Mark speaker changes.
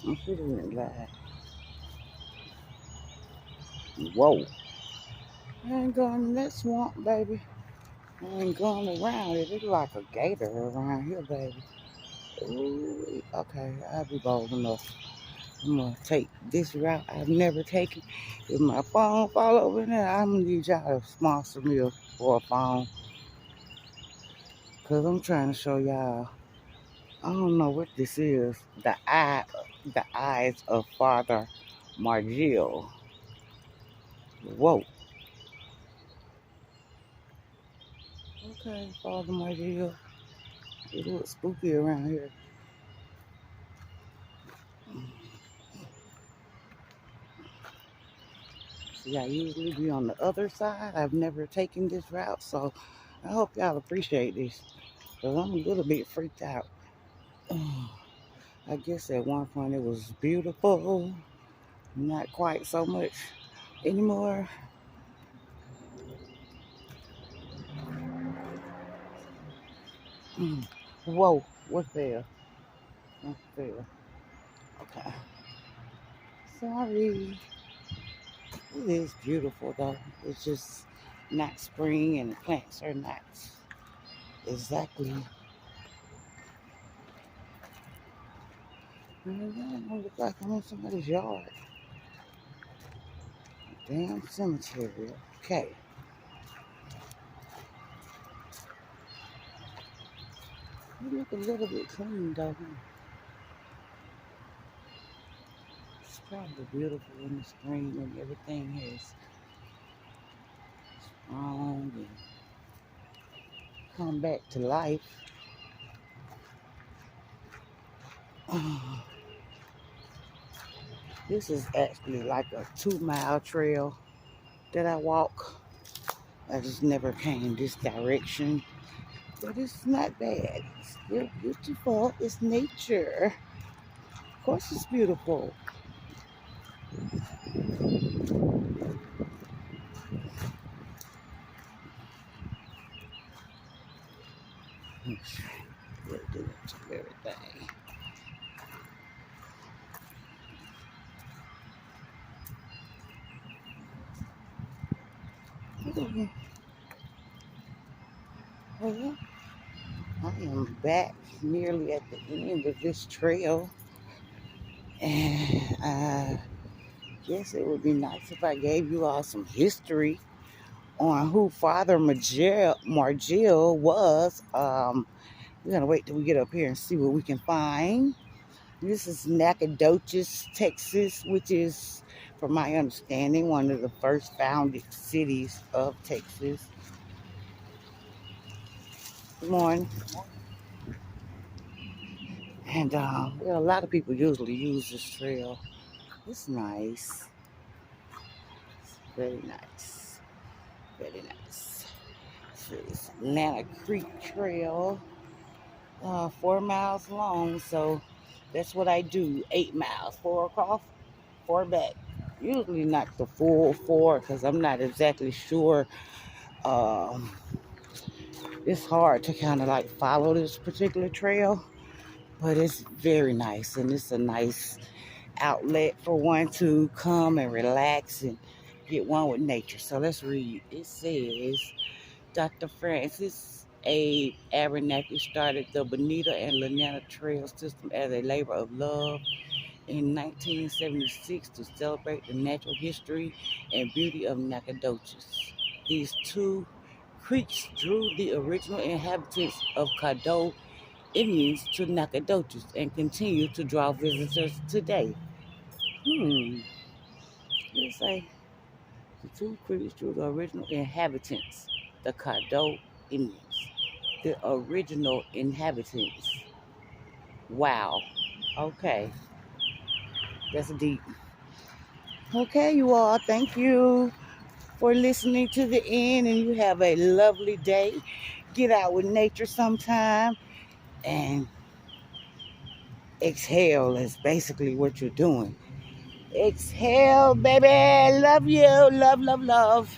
Speaker 1: I'm shooting it live. Whoa. I ain't going in that swamp, baby. I ain't going around it. It's like a gator around here, baby. Ooh, okay, I'll be bold enough. I'm gonna take this route I've never taken. If my phone fall over there, I'm gonna need y'all to sponsor me for a phone. Cause I'm trying to show y'all. I don't know what this is. The eyes of Father Margil. Whoa. Okay, Father Margil. It looks spooky around here. See, I usually be on the other side. I've never taken this route, so I hope y'all appreciate this. Cause I'm a little bit freaked out. I guess at one point it was beautiful. Not quite so much anymore. Whoa, what's there? What's there? Okay. Sorry. It is beautiful though. It's just not spring and the plants are not exactly. I don't look like I'm in somebody's yard. Damn cemetery. Okay. You look a little bit clean though. It's probably beautiful in the spring when everything has sprung and come back to life. This is actually like a 2-mile trail that I walk. I just never came this direction, but it's not bad. It's still beautiful. It's nature. Of course, it's beautiful. We'll do it to everything. Well, I am back nearly at the end of this trail, and I guess it would be nice if I gave you all some history on who Father Margil was. We're gonna wait till we get up here and see what we can find. This is Nacogdoches, Texas, which is, from my understanding, one of the first founded cities of Texas. Good morning. And well, a lot of people usually use this trail. It's nice. It's very nice. Very nice. So it's Atlanta Creek Trail, 4 miles long. So that's what I do. 8 miles, 4 across, 4 back. Usually not the full 4 because I'm not exactly sure. Um, it's hard to kind of like follow this particular trail, but it's very nice, and it's a nice outlet for one to come and relax and get one with nature. So let's read. It says Dr. Francis A. Abernathy started the Bonita and Lanetta Trail system as a labor of love in 1976 to celebrate the natural history and beauty of Nacogdoches. These two creeks drew the original inhabitants of Caddo Indians to Nacogdoches and continue to draw visitors today. Let's say the two creeks drew the original inhabitants, the Caddo Indians. The original inhabitants. Wow. Okay. That's deep. Okay, you all. Thank you for listening to the end, and you have a lovely day. Get out with nature sometime and exhale is basically what you're doing. Exhale, baby. Love you. Love, love, love.